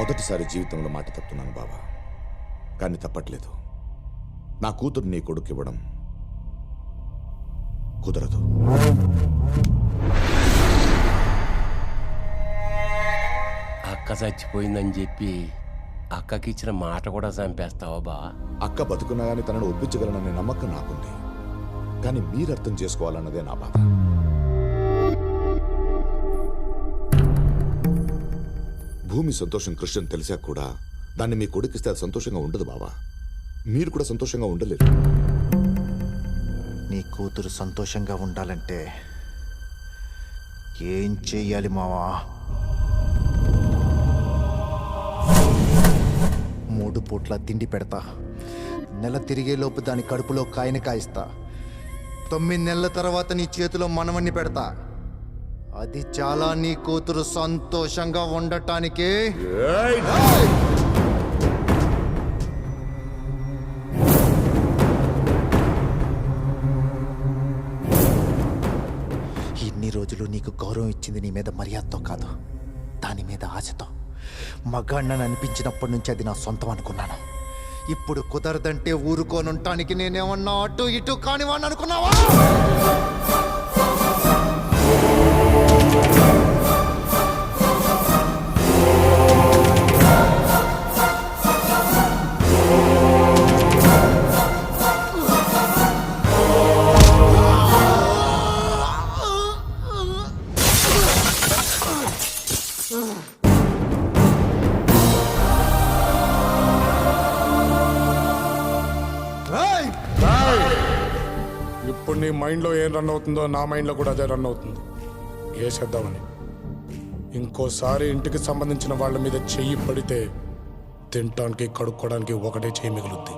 మొదటిసారి జీవితంలో మాట తప్పుతున్నాను బావా, కానీ తప్పట్లేదు. నా కూతురు నీ కొడుకు ఇవ్వడం కుదరదు. అక్క చచ్చిపోయిందని చెప్పి అక్కకి ఇచ్చిన మాట కూడా చంపేస్తావా బా? అక్క బతుకున్నా కానీ తనను ఒప్పించగలననే నమ్మకం నాకుంది, కానీ మీరు అర్థం చేసుకోవాలన్నదే నా బాధ. భూమి సంతోషం కృష్ణ తెలిసా కూడా దాన్ని మీ కొడుకిస్తే అది సంతోషంగా ఉండదు బావా. మీరు కూడా సంతోషంగా ఉండలేరు. నీ కూతురు సంతోషంగా ఉండాలంటే ఏం చెయ్యాలి మావా? 3 పూట్ల తిండి పెడతా, నెల తిరిగేలోపు దాని కడుపులో కాయని కాయిస్తా, 9 నెలల తర్వాత నీ చేతిలో మనవన్ని పెడతా. అది చాలా నీ కూతురు సంతోషంగా ఉండటానికి. ఇన్ని రోజులు నీకు గౌరవం ఇచ్చింది నీ మీద మర్యాదతో కాదు, దాని మీద ఆశతో. మగాణ్ణని అనిపించినప్పటి నుంచి అది నా సొంతం అనుకున్నాను. ఇప్పుడు కుదరదంటే ఊరుకోనుంటానికి నేనేమన్నా అటు ఇటు కానివాడిని అనుకున్నావా? ఇప్పుడు నీ మైండ్లో ఏం రన్ అవుతుందో నా మైండ్లో కూడా అదే రన్ అవుతుంది. చేద్దామని ఇంకోసారి ఇంటికి సంబంధించిన వాళ్ళ మీద చెయ్యి పడితే తినటానికి కడుక్కోవడానికి ఒకటే చెయ్యి మిగులుద్ది.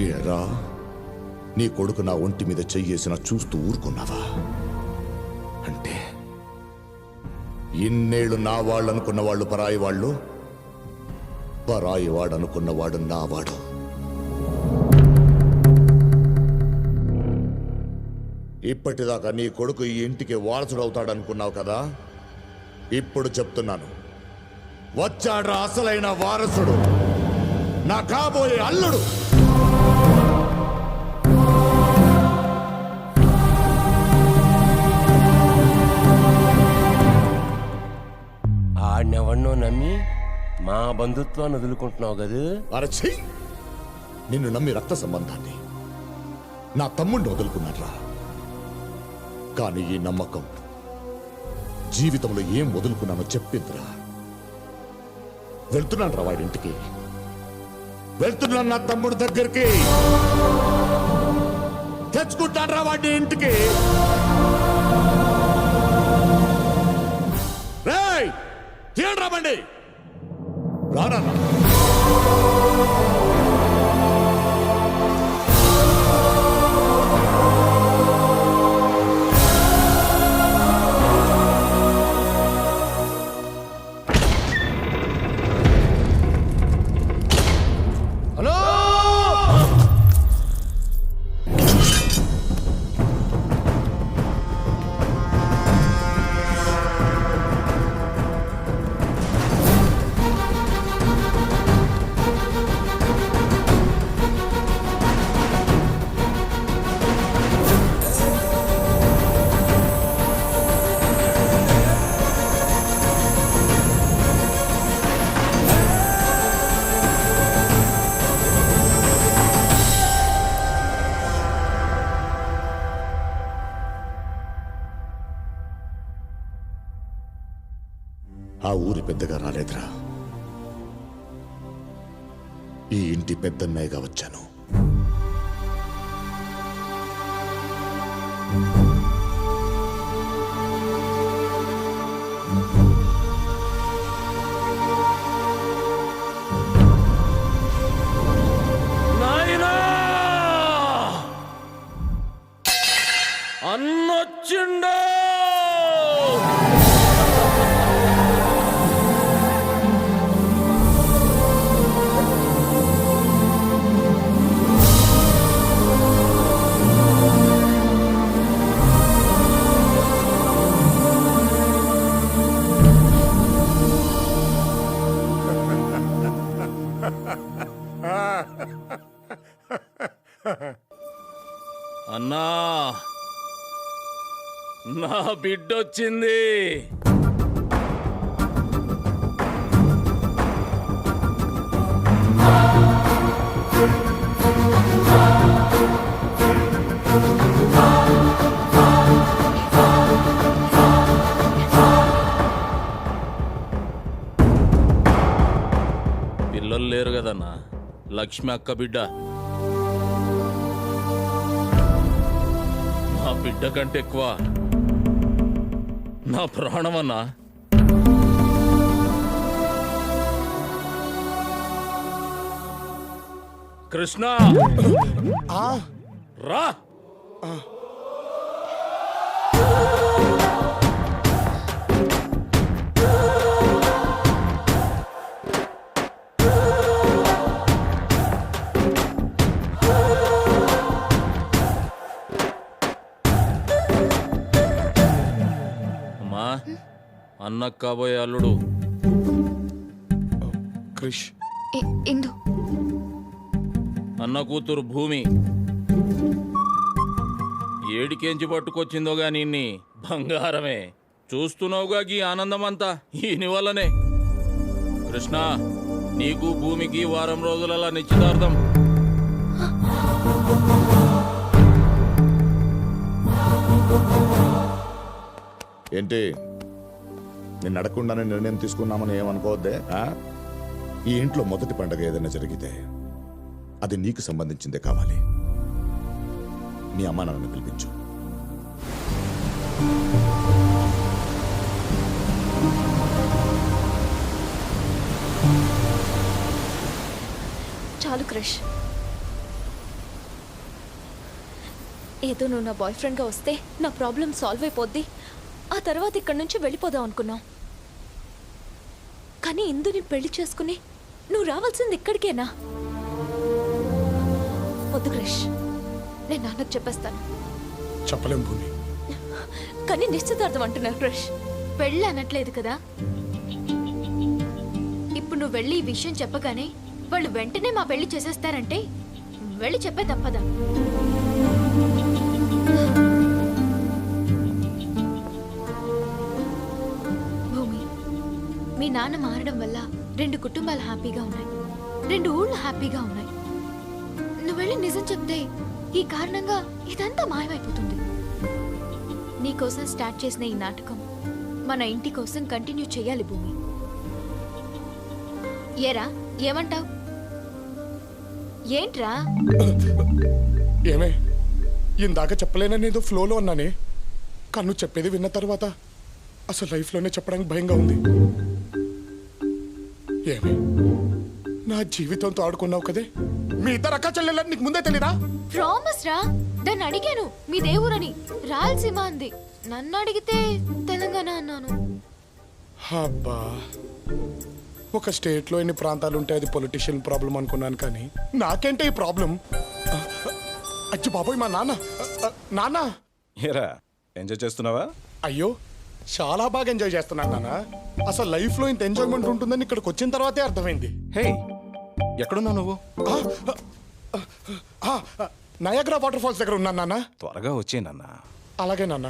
ఏరా, నీ కొడుకు నా ఒంటి మీద చెయ్యేసిన చూస్తూ ఊరుకున్నావా? అంటే ఇన్నేళ్లు నా వాళ్ళు అనుకున్న వాళ్ళు పరాయి వాళ్ళు, పరాయి వాడు అనుకున్నవాడు నా వాడు. ఇప్పటిదాకా నీ కొడుకు ఈ ఇంటికి వారసుడు అవుతాడనుకున్నావు కదా, ఇప్పుడు చెప్తున్నాను, వచ్చాడ్రా అసలైన వారసుడు, నా కాబోయే అల్లుడు. ఆడినెవన్నో నమ్మి మా బంధుత్వాన్ని వదులుకుంటున్నావు కదా? అరచి, నిన్ను నమ్మి రక్త సంబంధాన్ని, నా తమ్ముడిని వదులుకున్నాడ్రా. కానీ ఈ నమ్మకం జీవితంలో ఏం వదులుకున్నానో చెప్పిందిరా. వెళ్తున్నాను రా వాడింటికి, వెళ్తున్నాను నా తమ్ముడి దగ్గరికి, తెచ్చుకుంటాను రా వాడి ఇంటికి. రేయ్, తీయండి రా బండి, రానా. ఆ ఊరి పెద్దగా రాలేదురా, ఈ ఇంటి పెద్దన్నయ్యగా వచ్చాను. నాయనా, అన్నొచ్చిండో. అన్నా నా బిడ్డొచ్చింది. పిల్లలు లేరు కదన్నా, లక్ష్మి అక్క బిడ్డ. నా బిడ్డ కంటే ఎక్కువ నా ప్రాణమన్నా. కృష్ణ రా. అమ్మా, అన్న కాబోయే అల్లుడు క్రిష్. ఇందు అన్న కూతురు భూమి. ఏడికెంచి పట్టుకొచ్చిందో గాని ఇన్ని బంగారమే. చూస్తున్నావుగా ఈ ఆనందమంతా ఈయన వల్లనే. కృష్ణ, నీకు భూమికి వారం రోజులలా నిశ్చితార్థం. ఏంటి నేను అడగకుండానే నిర్ణయం తీసుకున్నామని ఏమనుకోవద్దే ఆ? ఈ ఇంట్లో మొదటి పండగ ఏదైనా జరిగితే అది నీకు సంబంధించిందే కావాలి. మీ అమ్మా నాన్నని పిలిపించు. చాలు క్రష్. ఏదో నువ్వు నా బాయ్ ఫ్రెండ్గా వస్తే నా ప్రాబ్లం సాల్వ్ అయిపోద్ది, ఆ తర్వాత ఇక్కడి నుంచి వెళ్ళిపోదాం అనుకున్నావు. కానీ ఇందుని పెళ్లి చేసుకుని నువ్వు రావాల్సింది ఇక్కడికేనా? వద్దు క్రష్, నేను నాన్నకు చెప్పేస్తాను. చెప్పలేం భూమి. కానీ నిశ్చితార్థం అంటున్నారు క్రష్. పెళ్ళి అనట్లేదు కదా. ఇప్పుడు నువ్వు వెళ్ళి ఈ విషయం చెప్పగానే వాళ్ళు వెంటనే మా పెళ్లి చేసేస్తారంటే వెళ్ళి చెప్పే తప్పదా? భూమి, మీ నాన్న మారడం వల్ల 2 కుటుంబాలు హ్యాపీగా ఉన్నాయి, 2 ఊళ్ళు హ్యాపీగా ఉన్నాయి. నువ్వు వెళ్ళి నిజం చెప్తే ఈ కారణంగా ఇదంతా మాయమైపోతుంది. నీకోసం స్టార్ట్ చేసిన ఈ నాటకం మన ఇంటి కోసం కంటిన్యూ చేయాలి భూమి. ఏరా, ఏమంటావ్? ఏంట్రా? ఏమే, ఇందాక చెప్పలేననేదో ఫ్లోలో అన్నానే. కన్ను చెప్పేది విన్న తర్వాత అసలు లైఫ్లోనే చెప్పడానికి భయంగా ఉంది. ఏమే, నా జీవితంతో ఆడుకున్నావు కదే. మీ ఇద్దరు అక్క చెల్లెలని నీకు ముందే తెలీదా? ప్రామిస్ రా. దాన్ని అడిగాను మీ దేవురని, రాయలసీమ అంది. నన్ను అడిగితే తెలంగాణ అన్నాను. అబ్బా, ఒక స్టేట్లో ఎన్ని ప్రాంతాలు ఉంటే అది పొలిటీషియన్ ప్రాబ్లం అనుకున్నాను, కానీ నాకేంటే ఈ ప్రాబ్లం? అచ్చి బాబోయ్, మా నాన్న. నాన్న, ఏరా ఎంజాయ్ చేస్తున్నావా? అయ్యో చాలా బాగా ఎంజాయ్ చేస్తున్నాను నాన్న. అసలు లైఫ్లో ఇంత ఎంజాయ్మెంట్ ఉంటుందని ఇక్కడికి వచ్చిన తర్వాతే అర్థమైంది. హే, ఎక్కడున్నావు నువ్వు? నయాగ్రా వాటర్ ఫాల్స్ దగ్గర ఉన్నాను నాన్న. త్వరగా వచ్చేనన్నా. అలాగే నాన్న.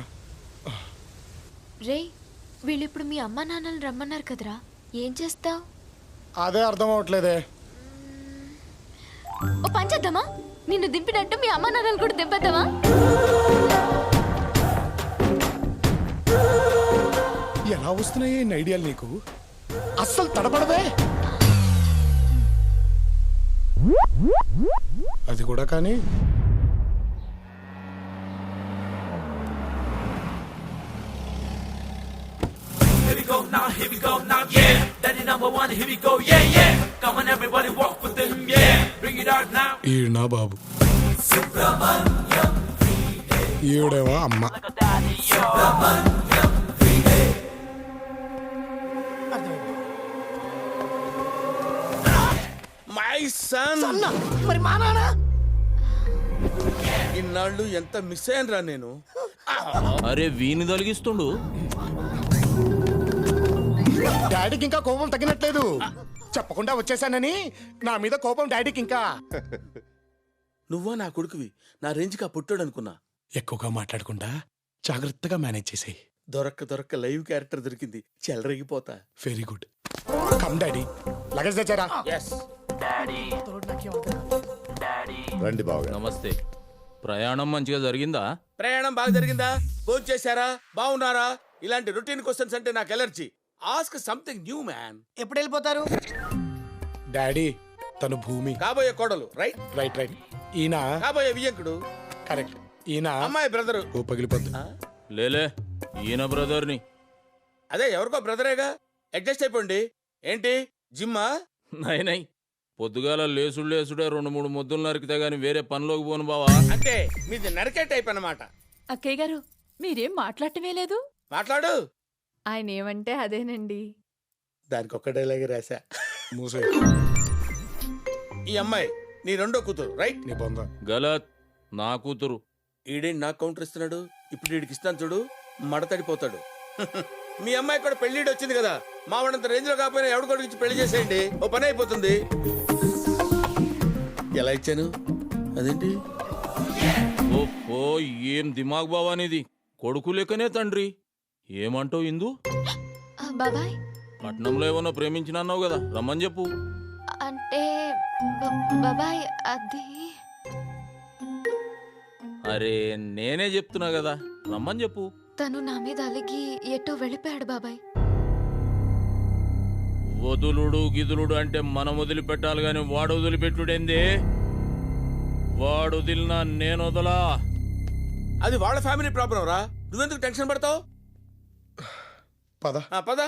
రే, వీళ్ళిప్పుడు మీ అమ్మా నాన్నలు రమ్మన్నారు కదరా, ఏం చేస్తావ్? అదే అర్థం అవట్లేదే. ఓ పని చేద్దామా? నిన్ను దింపినట్టు మీ అమ్మా నాన్నలు కూడా దింపేద్దామా? ఎలా వస్తున్నాయి ఇన్ని ఐడియాలు నీకు? అస్సలు తడబడవే. అది కూడా కానీ Here we go now, here we go now, yeah. Daddy #1, here we go, yeah, yeah. Come on, everybody, walk with him, yeah. Bring it out now. ఈయన బాబు, ఈవిడేవా అమ్మ. My son. మరి మా నాన్న ఇన్నాళ్ళు ఎంత మిస్ అయ్యానురా నేను. అరే వీని తొలగిస్తుండు. డాడీకి ఇంకా కోపం తగ్గినట్లేదు. చెప్పకుండా వచ్చేసానని నా మీద కోపం డాడీకి ఇంకా. నువ్వా నా కొడుకువి నా రేంజ్కి ఆ పుట్టాడు అనుకున్నా. ఎక్కువగా మాట్లాడకుండా జాగ్రత్తగా మేనేజ్ చేసేయి. దొరక్క లైవ్ క్యారెక్టర్ దొరికింది, చెలరేగిపోతా. Very good. Come daddy, luggage తెచ్చారా? ఎస్ రండి బావగారు. నమస్తే. ప్రయాణం మంచిగా జరిగిందా? ప్రయాణం బాగా జరిగిందా? భోజనం చేశారా? బాగున్నారా? ఇలాంటి రొటీన్ క్వశ్చన్స్ అంటే నాకు allergy. Ask something new man. ఎప్పుడు వెళ్ళిపోతారు? డాడీ తను భూమి. కాబోయే కోడలు రైట్. రైట్. ఈయన కాబోయే వియ్యంకుడు కరెక్ట్. ఈయన అమ్మాయి బ్రదరు. ఓ పగిలిపోద్దు. లేలే, ఈయన బ్రదర్ని. అదే ఎవరికో బ్రదరేగా, అడ్జస్ట్ అయిపోండి. ఏంటి జిమ్మా? నై పొద్దుగాల లేసుడే 2-3 ముద్దులు నరికితే గాని వేరే పనిలోకి పోను బావా. అంటే మీది నరికే టైప్ అన్నమాట. అక్కయ్య గారు మీరేం మాట్లాడటమే లేదు. మాట్లాడు. ఆయన ఏమంటే అదేనండి. దానికి ఒక్క డైలాగ్ రాశా. మూసే. ఈ అమ్మాయి నీ రెండో కూతురు రైట్. నీ బొంద. గలత్, నా కూతురు. ఈడేంటి నాకు కౌంటర్ ఇస్తున్నాడు? ఇప్పుడు వీడికి ఇస్తాను చూడు, మడతడిపోతాడు. మీ అమ్మాయి కూడా పెళ్లిడి వచ్చింది కదా, మా వాడంత రేంజ్ లో కాకపోయినా ఎవడు కొడుకు ఇచ్చి పెళ్లి చేసేయండి, ఓ పని అయిపోతుంది. ఎలా ఇచ్చాను? అదేంటి ఓ ఏం దిమాగ్ బావా నీది. కొడుకు లెక్కనే తండ్రి. ఏమంటావు ఇందు? బాబాయ్ పట్నంలో ఏమన్నా ప్రేమించినన్నావు కదా, రమ్మని చెప్పు. అంటే బాబాయ్ అది అరే నేనే చెప్తున్నా కదా, రమ్మని చెప్పు. తను నా మీద అలిగి ఎటో వెళ్ళిపోయాడు బాబాయ్. వదులుడు గిదులుడు అంటే మనం వదిలిపెట్టాలి గాని వాడు వదిలిపెట్టుడేంది? వాడు వదిలినా నేను వదలా. అది వాళ్ళ ఫ్యామిలీ ప్రాబ్లం రా, నువ్వెందుకు టెన్షన్ పడతావు? పద. పద.